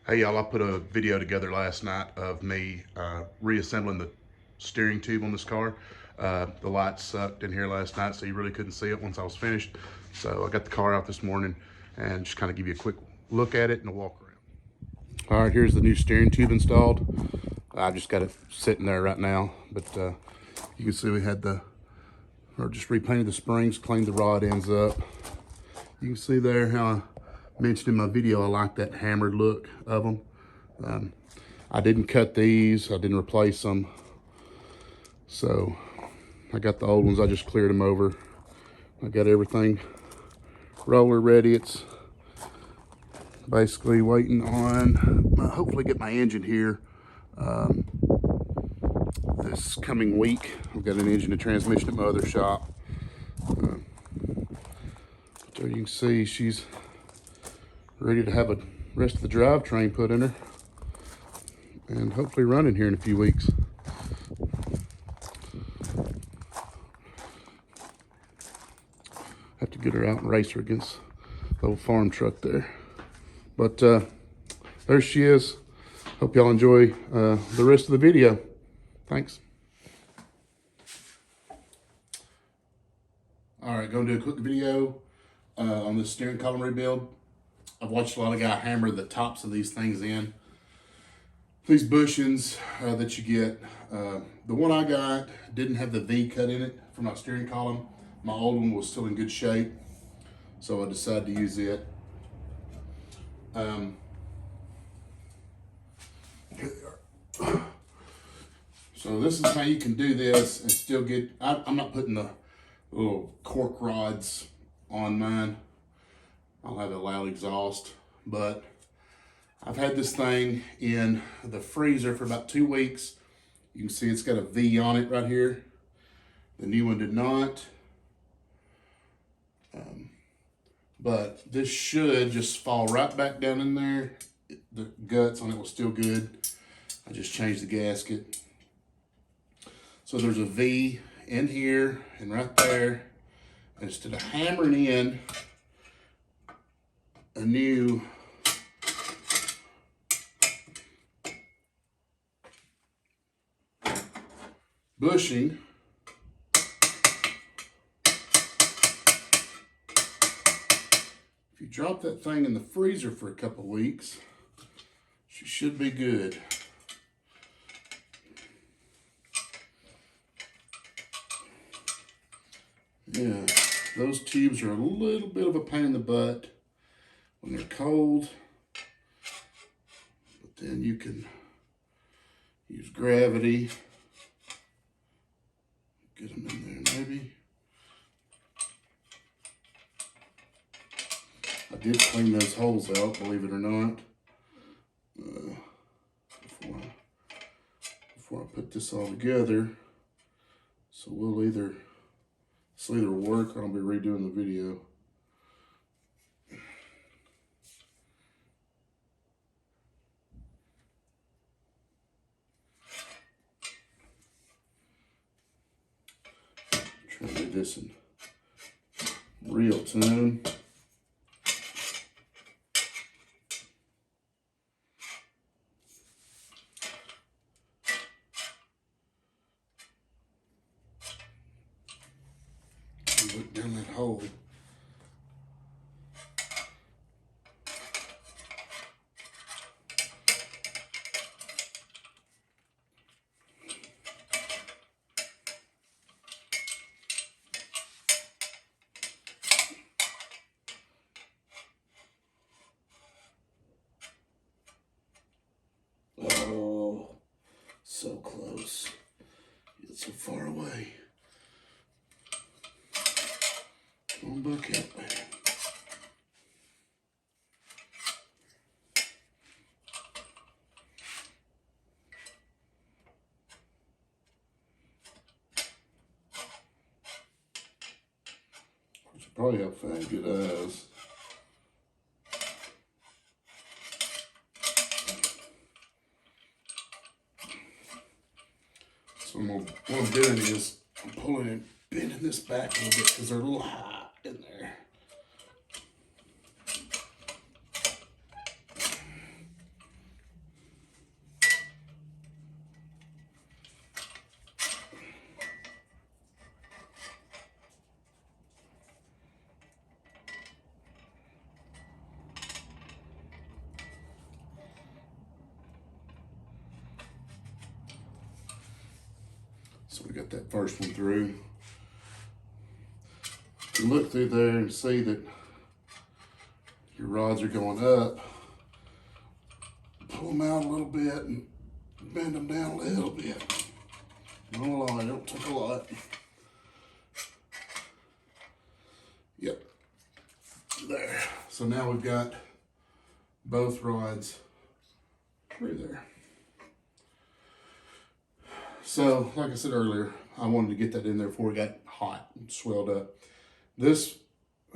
Hey y'all, I put a video together last night of me reassembling the steering tube on this car. The light sucked in here last night, so you really couldn't see it once I was finished. So I got the car out this morning and just kind of give you a quick look at it and a walk around. All right, here's the new steering tube installed. I've just got it sitting there right now, but you can see we had just repainted the springs, cleaned the rod ends up. You can see there how I mentioned in my video I like that hammered look of them. I didn't cut these, I didn't replace them. So I got the old ones, I just cleared them over. I got everything roller ready. It's basically waiting on, hopefully get my engine here this coming week. I've got an engine and transmission at my other shop. So you can see she's ready to have a rest of the drivetrain put in her and hopefully running here in a few weeks. Have to get her out and race her against the old farm truck there. But there she is. Hope y'all enjoy the rest of the video. Thanks. All right, going to do a quick video on this steering column rebuild. I've watched a lot of guys hammer the tops of these things in. These bushings that you get, the one I got didn't have the V cut in it for my steering column. My old one was still in good shape, so I decided to use it. Here they are. So this is how you can do this and still get, I'm not putting the little cork rods on mine. I'll have a loud exhaust, but I've had this thing in the freezer for about 2 weeks. You can see it's got a V on it right here. The new one did not. But this should just fall right back down in there. The guts on it was still good. I just changed the gasket. So there's a V in here and right there. And instead of hammering in a new bushing, if you drop that thing in the freezer for a couple weeks, she should be good. Yeah, those tubes are a little bit of a pain in the butt when they're cold, but then you can use gravity, get them in there maybe. I did clean those holes out, believe it or not, before I put this all together. So this will either work or I'll be redoing the video. Try to do this in real time. Look down that hole. Oh, so close, yet so far away. Come on back out, man. You probably have fine good eyes. So what I'm doing is I'm pulling and bending this back a little bit because they're a little high in there. So we got that first one through. You look through there and see that your rods are going up. Pull them out a little bit and bend them down a little bit. No lie, don't take a lot. Yep, there. So now we've got both rods through there. So, like I said earlier, I wanted to get that in there before it got hot and swelled up. This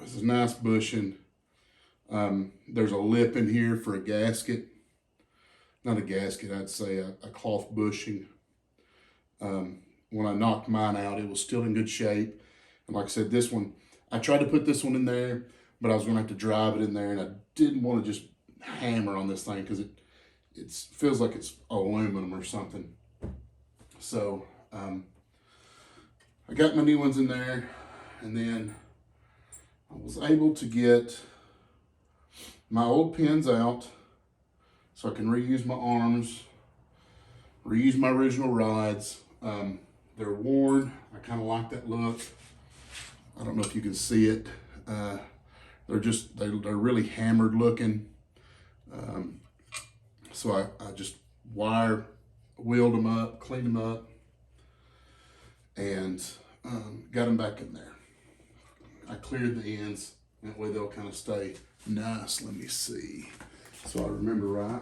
is a nice bushing. There's a lip in here for a gasket. Not a gasket, I'd say a cloth bushing. When I knocked mine out, it was still in good shape. And like I said, this one, I tried to put this one in there, but I was gonna have to drive it in there, and I didn't want to just hammer on this thing because it feels like it's aluminum or something. So I got my new ones in there, and then I was able to get my old pins out so I can reuse my arms, reuse my original rods. They're worn. I kind of like that look. I don't know if you can see it. They're really hammered looking. So I just wheeled them up, cleaned them up, and got them back in there. I cleared the ends. That way they'll kind of stay nice. Let me see. So I remember right.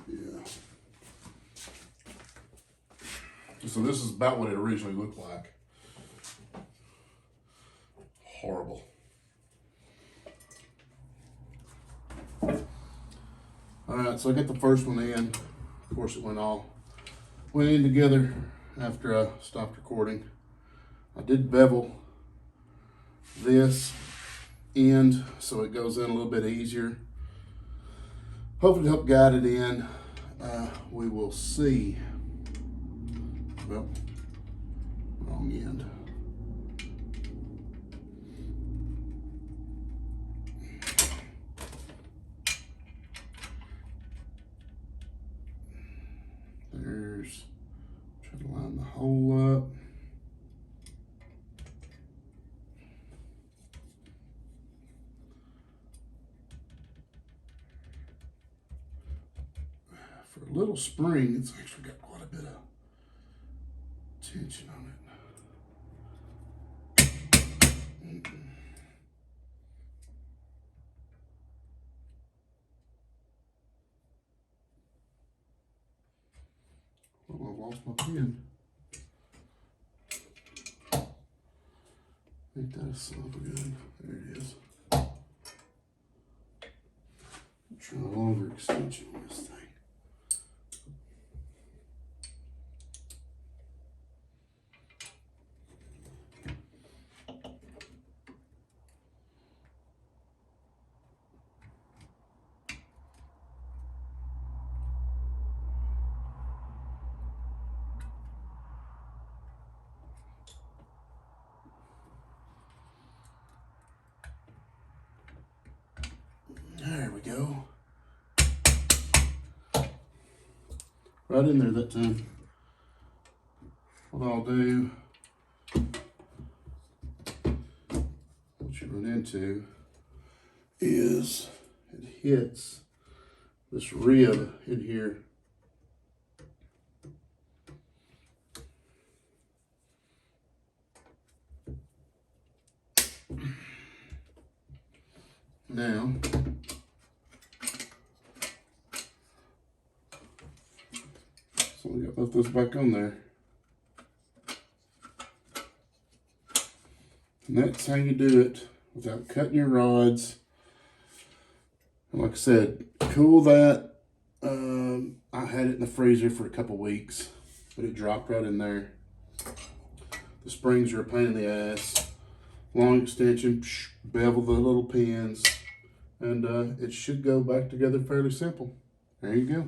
Yeah. So this is about what it originally looked like. Horrible. All right, so I got the first one in. Of course, it went in together after I stopped recording. I did bevel this end so it goes in a little bit easier. Hopefully to help guide it in. We will see. Well, wrong end. Try to line the hole up. For a little spring, it's actually got quite a bit of tension on it. Well, I've lost my pen. I think that's good. There it is. Try a longer extension on this thing. There we go. Right in there that time. What I'll do, what you run into is it hits this rib in here. Now, so we got both those back on there. And that's how you do it without cutting your rods. And like I said, cool that. I had it in the freezer for a couple weeks, but it dropped right in there. The springs are a pain in the ass. Long extension, bevel the little pins, and it should go back together fairly simple. There you go.